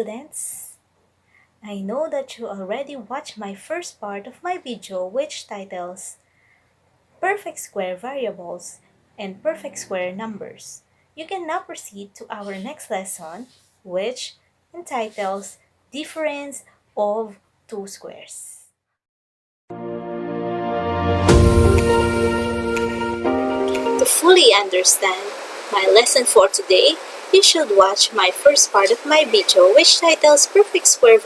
students! I know that you already watched my first part of my video which titles Perfect Square Variables and Perfect Square Numbers. You can now proceed to our next lesson which entitles Difference of Two Squares. To fully understand my lesson for today, you should watch my first part of my video which titles Perfect Square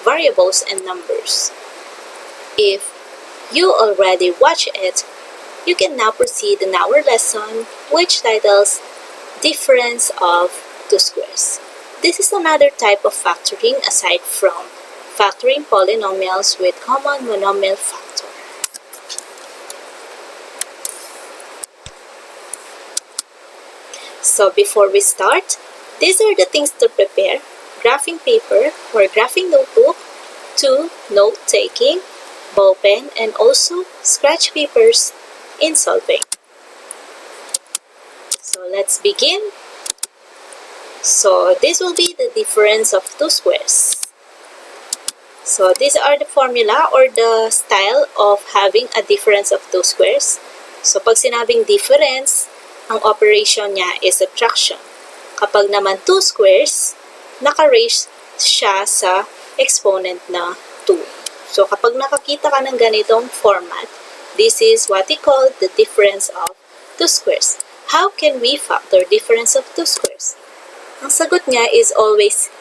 Variables and Numbers. If you already watched it, you can now proceed in our lesson which titles Difference of Two Squares. This is another type of factoring aside from factoring polynomials with common monomial factor. So before we start, these are the things to prepare: graphing paper or graphing notebook, 2 note-taking, ball pen, and also scratch papers in solving. So let's begin. So this will be the difference of two squares. So these are the formula or the style of having a difference of two squares. So pag sinabing difference, ang operation niya is subtraction. Kapag naman two squares, naka-raise siya sa exponent na 2. So kapag nakakita ka ng ganitong format, this is what we call the difference of two squares. How can we factor difference of two squares? Ang sagot niya is always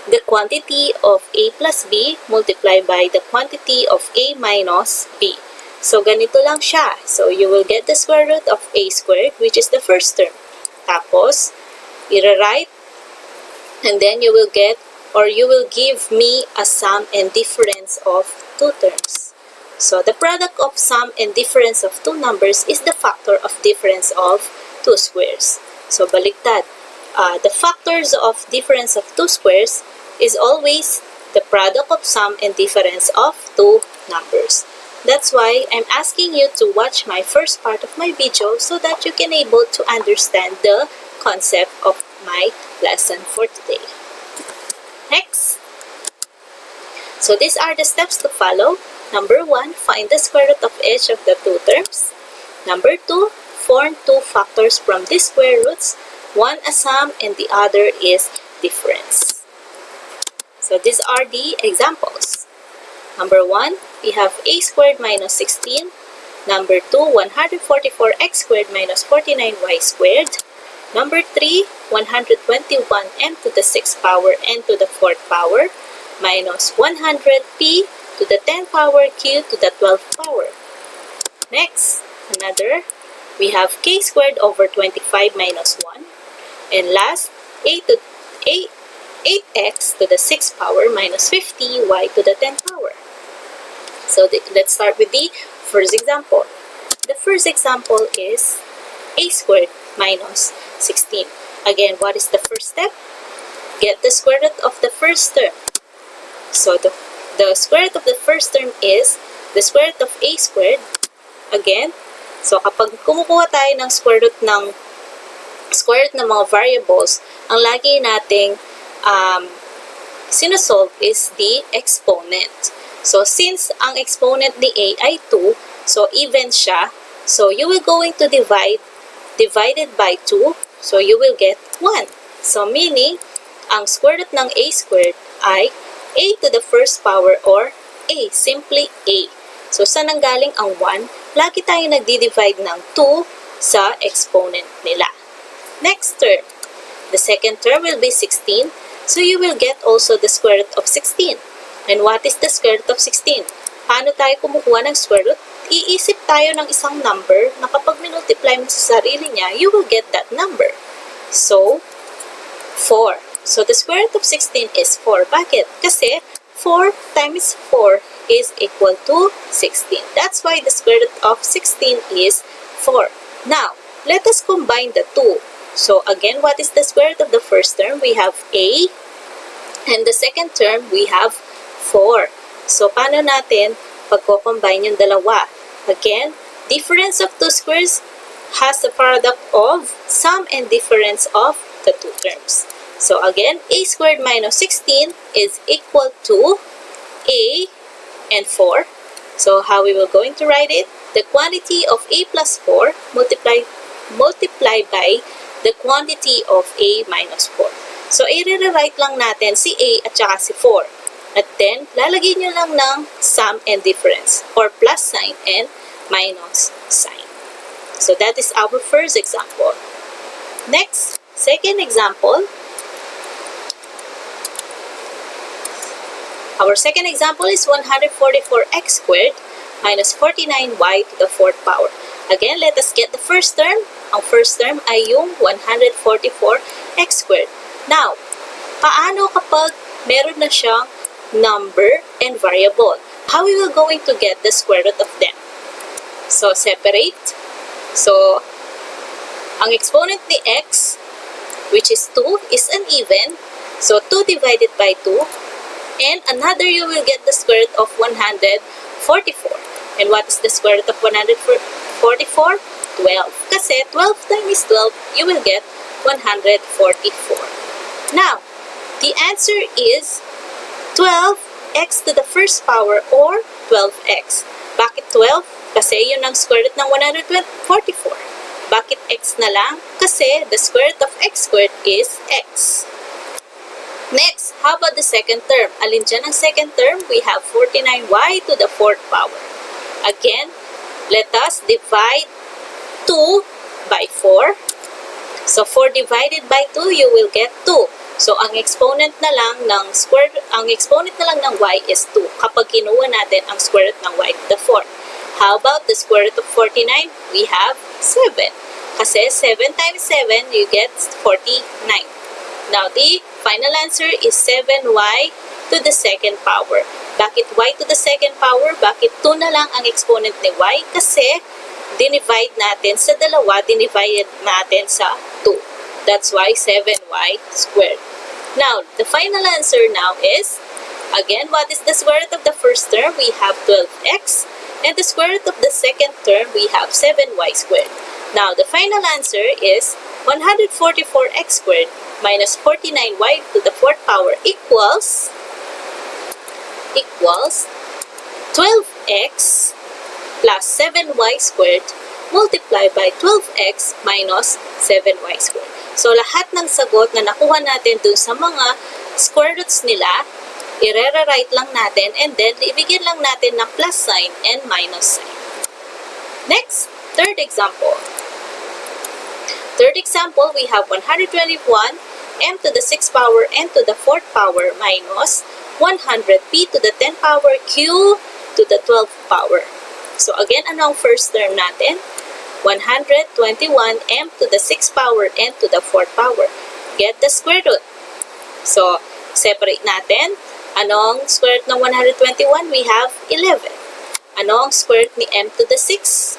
the quantity of a plus b multiplied by the quantity of a minus b. So, ganito lang siya. So, you will get the square root of a squared, which is the first term. Tapos, i-write, and then you will get, or you will give me a sum and difference of two terms. So, the product of sum and difference of two numbers is the factor of difference of two squares. So, baliktad. The factors of difference of two squares is always the product of sum and difference of two numbers. That's why I'm asking you to watch my first part of my video so that you can able to understand the concept of my lesson for today. Next. So these are the steps to follow. Number 1, find the square root of each of the two terms. Number 2, form two factors from these square roots. One a sum and the other is difference. So these are the examples. Number 1, we have a squared minus 16. Number 2, 144x squared minus 49y squared. Number 3, 121m to the 6th power n to the 4th power minus 100p to the 10th power q to the 12th power. Next, another, we have k squared over 25 minus 1. And last, 8x to the 6th power minus 50y to the 10th power. So let's start with the first example. The first example is a squared minus 16. Again, what is the first step? Get the square root of the first term. So the square root of the first term is the square root of a squared. Again, so kapag kumukuha tayo ng square root ng mga variables, ang lagi nating sinusolve is the exponent. So, since ang exponent ni a ay 2, so even siya, so you will going to divided by 2, so you will get 1. So, meaning, ang square root ng a squared ay a to the first power or a, simply a. So, saan nanggaling ang 1? Lagi tayo nagdi-divide ng 2 sa exponent nila. Next term, the second term will be 16, so you will get also the square root of 16. And what is the square root of 16? Paano tayo kumukuha ng square root? Iisip tayo ng isang number na kapag minultiply mo sa sarili niya, you will get that number. So, 4. So, the square root of 16 is 4. Bakit? Kasi 4 times 4 is equal to 16. That's why the square root of 16 is 4. Now, let us combine the two. So, again, what is the square root of the first term? We have a. And the second term, we have 4. So, paano natin pagko-combine yung dalawa? Again, difference of two squares has the product of sum and difference of the two terms. So again, a squared minus 16 is equal to a and 4. So how we will going to write it? The quantity of a plus 4 multiplied by the quantity of a minus 4. So i-rewrite lang natin si a at saka si 4. At then, lalagyan nyo lang ng sum and difference or plus sign and minus sign. So that is our first example. Next, second example. Our second example is 144x squared minus 49y to the fourth power. Again, let us get the first term. Ang first term ay yung 144x squared. Now, paano kapag meron na siyang number and variable? How we will going to get the square root of them? So, separate. So, ang exponent ni x, which is 2, is uneven. So, 2 divided by 2. And another, you will get the square root of 144. And what is the square root of 144? 12. Kasi 12 times 12, you will get 144. Now, the answer is 12x to the first power or 12x. Bakit 12? Kasi yun ang square root ng 144. Bakit x na lang? Kasi the square root of x squared is x. Next, how about the second term? Alin dyan ang second term? We have 49y to the fourth power. Again, let us divide 2 by 4. So, 4 divided by 2, you will get 2. So, ang exponent na lang ng y is 2 kapag kinuha natin ang square root ng y to the 4. How about the square root of 49? We have 7. Kasi 7 times 7, you get 49. Now, the final answer is 7y to the second power. Bakit y to the second power? Bakit 2 na lang ang exponent ni y? Kasi dinivide natin sa dalawa, dinivide natin sa 2. That's why 7y squared. Now, the final answer now is, again, what is the square root of the first term? We have 12x. And the square root of the second term, we have 7y squared. Now, the final answer is 144x squared minus 49y to the fourth power equals 12x plus 7y squared multiplied by 12x minus 7y squared. So, lahat ng sagot na nakuha natin dun sa mga square roots nila, i-rewrite lang natin and then ibigyan lang natin ng plus sign and minus sign. Next, third example. Third example, we have 121 m to the 6th power n to the 4th power minus 100 p to the 10th power q to the 12th power. So again, ano ang first term natin? 121 m to the 6th power n to the 4th power. Get the square root. So, separate natin. Anong square root ng 121? We have 11. Anong square root ni m to the 6?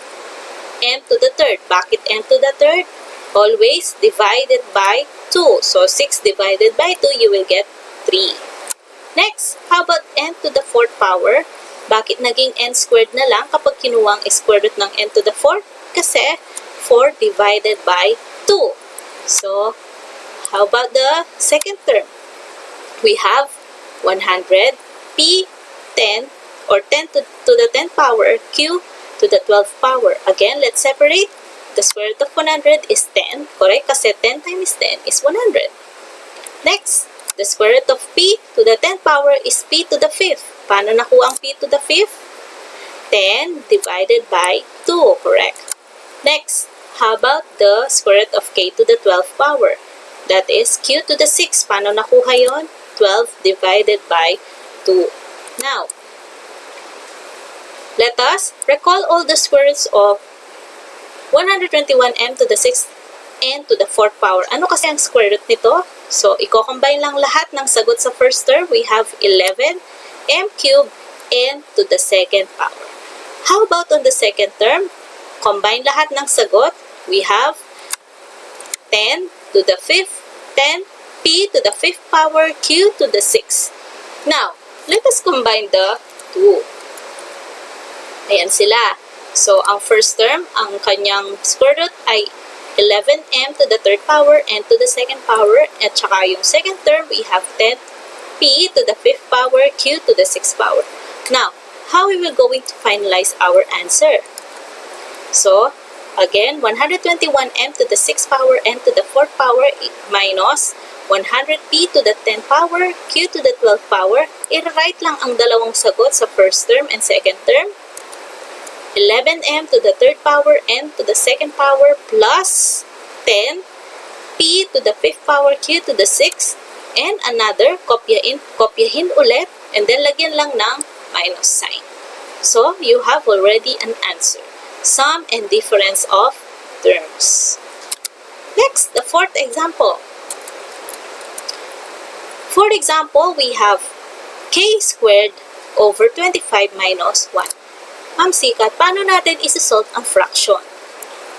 M to the 3rd. Bakit m to the 3rd? Always divided by 2. So, 6 divided by 2, you will get 3. Next, how about n to the 4th power? Bakit naging n squared na lang kapag kinuwang square root ng n to the 4th? Kasi 4 divided by 2. So, how about the second term? We have 100 p 10 or 10 to the 10th power q to the 12th power. Again, let's separate. The square root of 100 is 10, correct? Kasi 10 times 10 is 100. Next, the square root of p to the 10th power is p to the 5th. Paano nakuha ang p to the 5th? 10 divided by 2, correct? Next, how about the square root of k to the 12th power? That is q to the 6th. Paano nakuha yon? 12 divided by 2. Now, let us recall all the square roots of 121m to the 6th n to the 4th power. Ano kasi ang square root nito? So, i-combine lang lahat ng sagot sa first term. We have 11 m cubed n to the 2nd power. How about on the second term? Combine lahat ng sagot. We have 10 to the 5th, 10 p to the 5th power, q to the 6th. Now, let us combine the two. Ayan sila. So, ang first term, ang kanyang square root ay 11m to the third power n to the second power. At saka yung second term, we have 10p to the fifth power q to the sixth power. Now, how we will going to finalize our answer? So, again, 121m to the sixth power n to the fourth power minus 100p to the 10th power q to the 12th power. I-write lang ang dalawang sagot sa first term and second term. 11m to the third power n to the second power plus 10p to the fifth power q to the sixth, and another, kopyahin ulit, and then lagyan lang ng minus sign. So, you have already an answer. Sum and difference of terms. Next, the fourth example. For example, we have k squared over 25 minus 1. Ma'am Sikat, paano natin isa-solve ang fraction?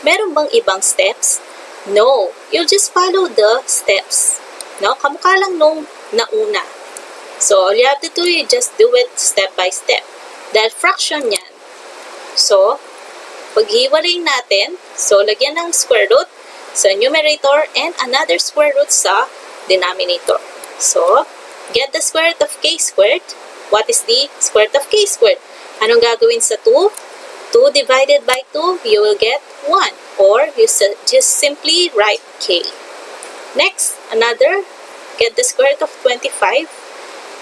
Meron bang ibang steps? No, you'll just follow the steps. No, kamukha lang nung nauna. So, all you have to do, you just do it step by step. Dahil fraction yan. So, paghiwalay natin, so lagyan ng square root sa numerator and another square root sa denominator. So, get the square root of k squared. What is the square root of k squared? Anong gagawin sa 2? 2 divided by 2, you will get 1. Or, you just simply write k. Next, another, get the square root of 25.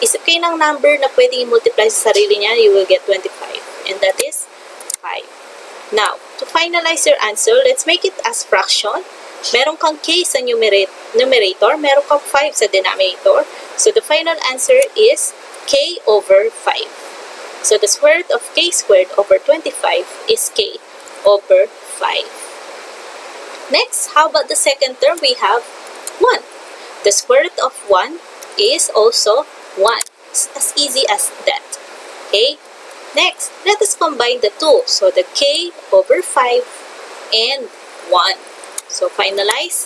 Isip kayo ng number na pwedeng i-multiply sa sarili niya, you will get 25. And that is 5. Now, to finalize your answer, let's make it as fraction. Meron kang k sa numerator, meron kang 5 sa denominator. So, the final answer is k over 5. So, the square root of k squared over 25 is k over 5. Next, how about the second term? We have 1. The square root of 1 is also 1. It's as easy as that. Okay? Next, let us combine the two. So, the k over 5 and 1. So, finalize.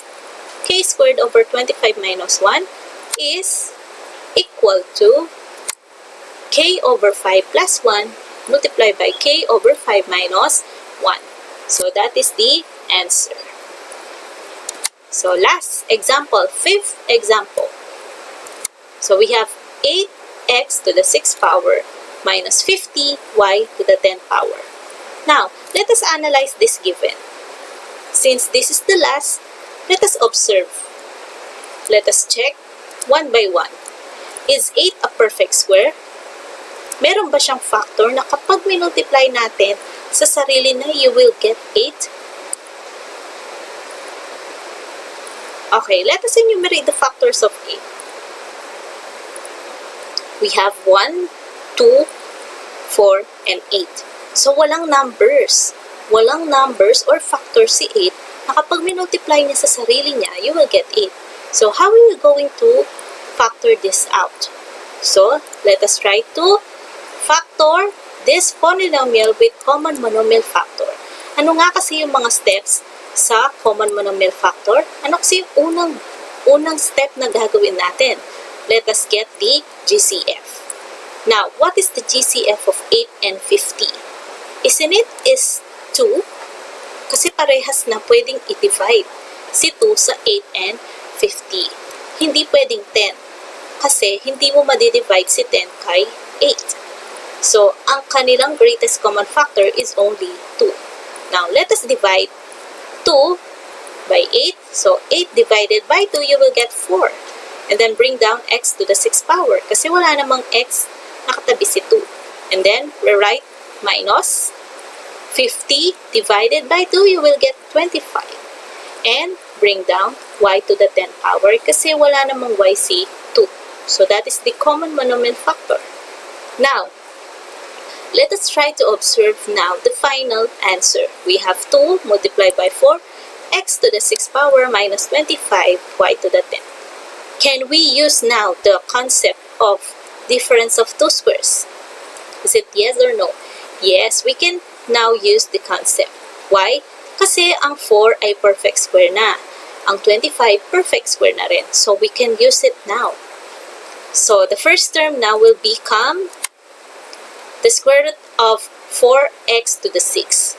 K squared over 25 minus 1 is equal to k over 5 plus 1 multiplied by k over 5 minus 1. So, that is the answer. So, last example, fifth example. So, we have 8x to the 6th power minus 50y to the 10th power. Now, let us analyze this given. Since this is the last, let us observe. Let us check one by one. Is 8 a perfect square? Meron ba siyang factor na kapag minultiply natin sa sarili na, you will get 8? Okay, let us enumerate the factors of 8. We have 1, 2, 4, and 8. So, walang numbers. Walang numbers or factors si 8 na kapag minultiply niya sa sarili niya, you will get 8. So, how are we going to factor this out? So, let us try to factor this polynomial with common monomial factor. Ano nga kasi yung mga steps sa common monomial factor? Ano kasi yung unang step na gagawin natin? Let us get the GCF. Now, what is the GCF of 8 and 50? Isn't it is 2? Kasi parehas na pwedeng i-divide si 2 sa 8 and 50. Hindi pwedeng 10. Kasi hindi mo madidivide si 10 kay 8. So, ang kanilang greatest common factor is only 2. Now, let us divide 2 by 8. So, 8 divided by 2, you will get 4. And then, bring down x to the 6th power. Kasi wala namang x, nakatabi si 2. And then, rewrite minus 50 divided by 2, you will get 25. And, bring down y to the 10th power. Kasi wala namang y si 2. So, that is the common monomial factor. Now, let us try to observe now the final answer. We have 2 multiplied by 4, x to the 6th power minus 25, y to the 10th. Can we use now the concept of difference of two squares? Is it yes or no? Yes, we can now use the concept. Why? Kasi ang 4 ay perfect square na. Ang 25 perfect square na rin. So, we can use it now. So, the first term now will become the square root of 4x to the 6.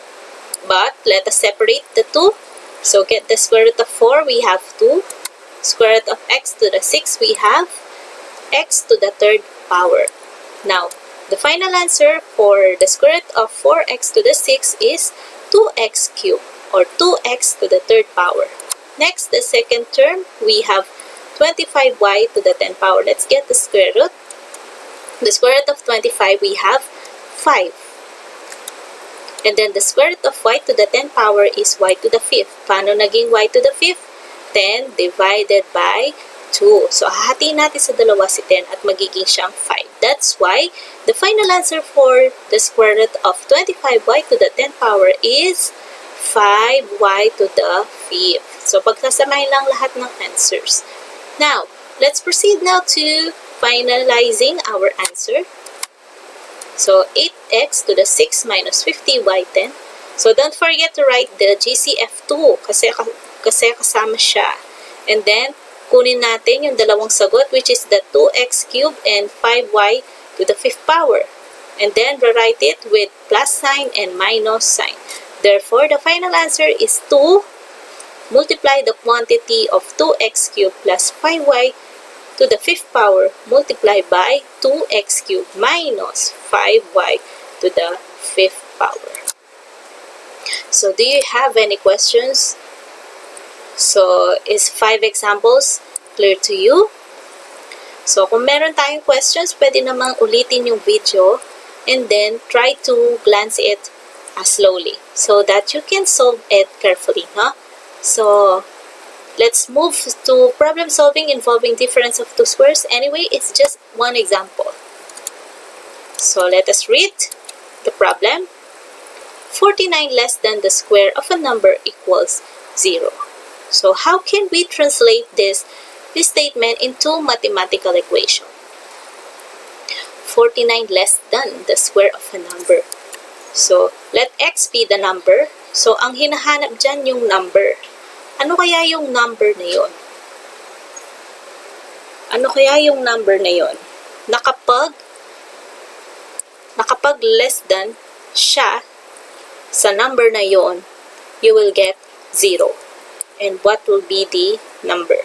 But, let us separate the two. So get the square root of 4, we have 2. Square root of x to the 6, we have x to the third power. Now, the final answer for the square root of 4x to the 6 is 2x cubed, or 2x to the third power. Next, the second term, we have 25y to the 10th power. Let's get the square root. The square root of 25, we have 5. And then the square root of y to the 10th power is y to the 5th. Paano naging y to the 5th? 10 divided by 2. So, hahatiin natin sa dalawa si 10 at magiging siyang 5. That's why the final answer for the square root of 25y to the 10th power is 5y to the 5th. So, pagsasamahin lang lahat ng answers. Now, let's proceed now to finalizing our answer. So, 8x to the 6 minus 50y10. So, don't forget to write the GCF2 kasi kasama siya. And then, kunin natin yung dalawang sagot, which is the 2x cubed and 5y to the 5th power. And then, rewrite it with plus sign and minus sign. Therefore, the final answer is 2. Multiply the quantity of 2x cubed plus 5y to the 5th power multiplied by 2x cubed minus 5y to the 5th power. So, do you have any questions? So, is 5 examples clear to you? So, kung meron tayong questions, pwede namang ulitin yung video and then try to glance it slowly so that you can solve it carefully. So, let's move to problem solving involving difference of two squares. Anyway, it's just one example. So, let us read the problem. 49 less than the square of a number equals 0. So, how can we translate this statement into mathematical equation? 49 less than the square of a number. So, let x be the number. So, ang hinahanap dyan yung number. Ano kaya yung number na yon? Ano kaya yung number na yon? Na kapag less than siya sa number na yon, you will get 0. And what will be the number?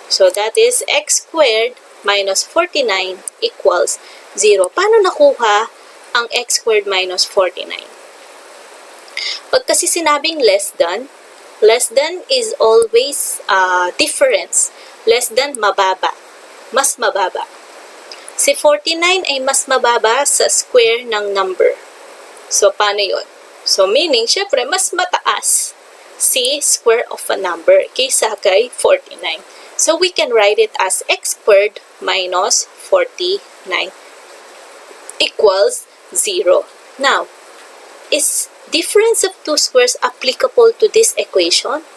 So, that is x squared minus 49 equals 0. Paano nakuha ang x squared minus 49? Pag kasi sinabing less than is always difference. Less than, mababa. Mas mababa. Si 49 ay mas mababa sa square ng number. So, paano yun? So, meaning, syempre, mas mataas si square of a number kaysa kay 49. So, we can write it as x squared minus 49 equals 0. Now, is difference of two squares applicable to this equation?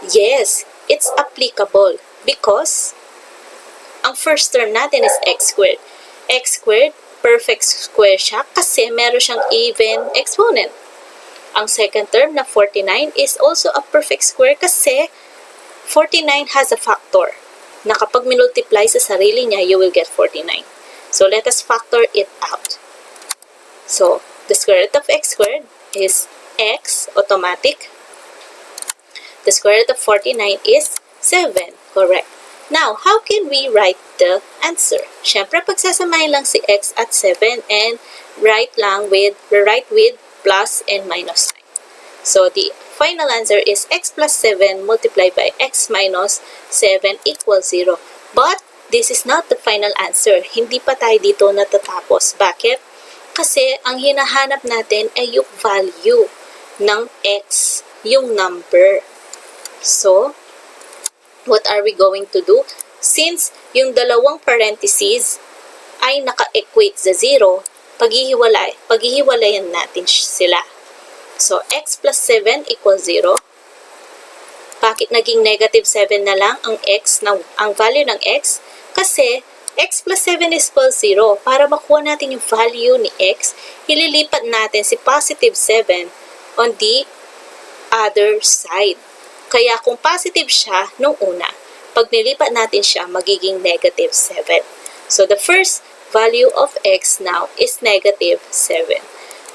Yes, it's applicable because ang first term natin is x squared. X squared, perfect square siya kasi meron siyang even exponent. Ang second term na 49 is also a perfect square kasi 49 has a factor na kapag minultiply sa sarili niya, you will get 49. So, let us factor it out. So, the square root of x squared is x, automatic. The square root of 49 is 7, correct. Now, how can we write the answer? Siyempre, pagsasamahin lang si x at 7 and write with plus and minus sign. So, the final answer is x plus 7 multiplied by x minus 7 equals 0. But, this is not the final answer. Hindi pa tayo dito natatapos. Bakit? Kasi, ang hinahanap natin ay yung value ng x, yung number. So, what are we going to do? Since yung dalawang parentheses ay naka-equate sa 0, paghihiwalayan natin sila. So, x plus 7 equals 0. Bakit naging negative 7 na lang ang value ng x? Kasi, x plus 7 is equals 0. Para makuha natin yung value ni x, ililipat natin si positive 7 on the other side. Kaya kung positive siya nung una, pag nilipat natin siya, magiging negative 7. So, the first value of x now is negative 7.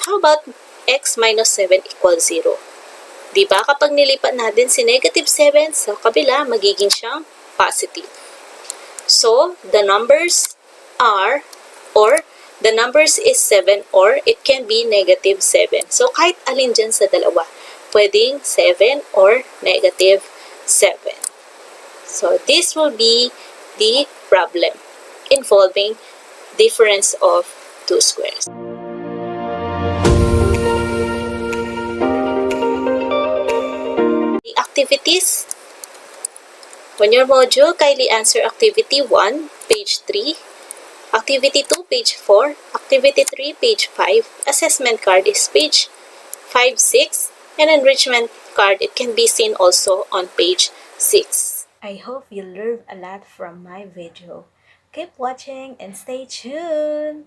How about x minus 7 equals 0? Diba? Kapag nilipat natin si negative 7 sa kabila, magiging siyang positive. So, the numbers are, or the numbers is 7 or it can be negative 7. So, kahit alin dyan sa dalawa, pwedeng 7 or negative 7. So, this will be the problem involving difference of two squares. The activities. On your module, kindly answer activity 1, page 3, activity 2, page 4, activity 3, page 5, assessment card is page 5, 6, and enrichment card, it can be seen also on page 6. I hope you learned a lot from my video. Keep watching and stay tuned!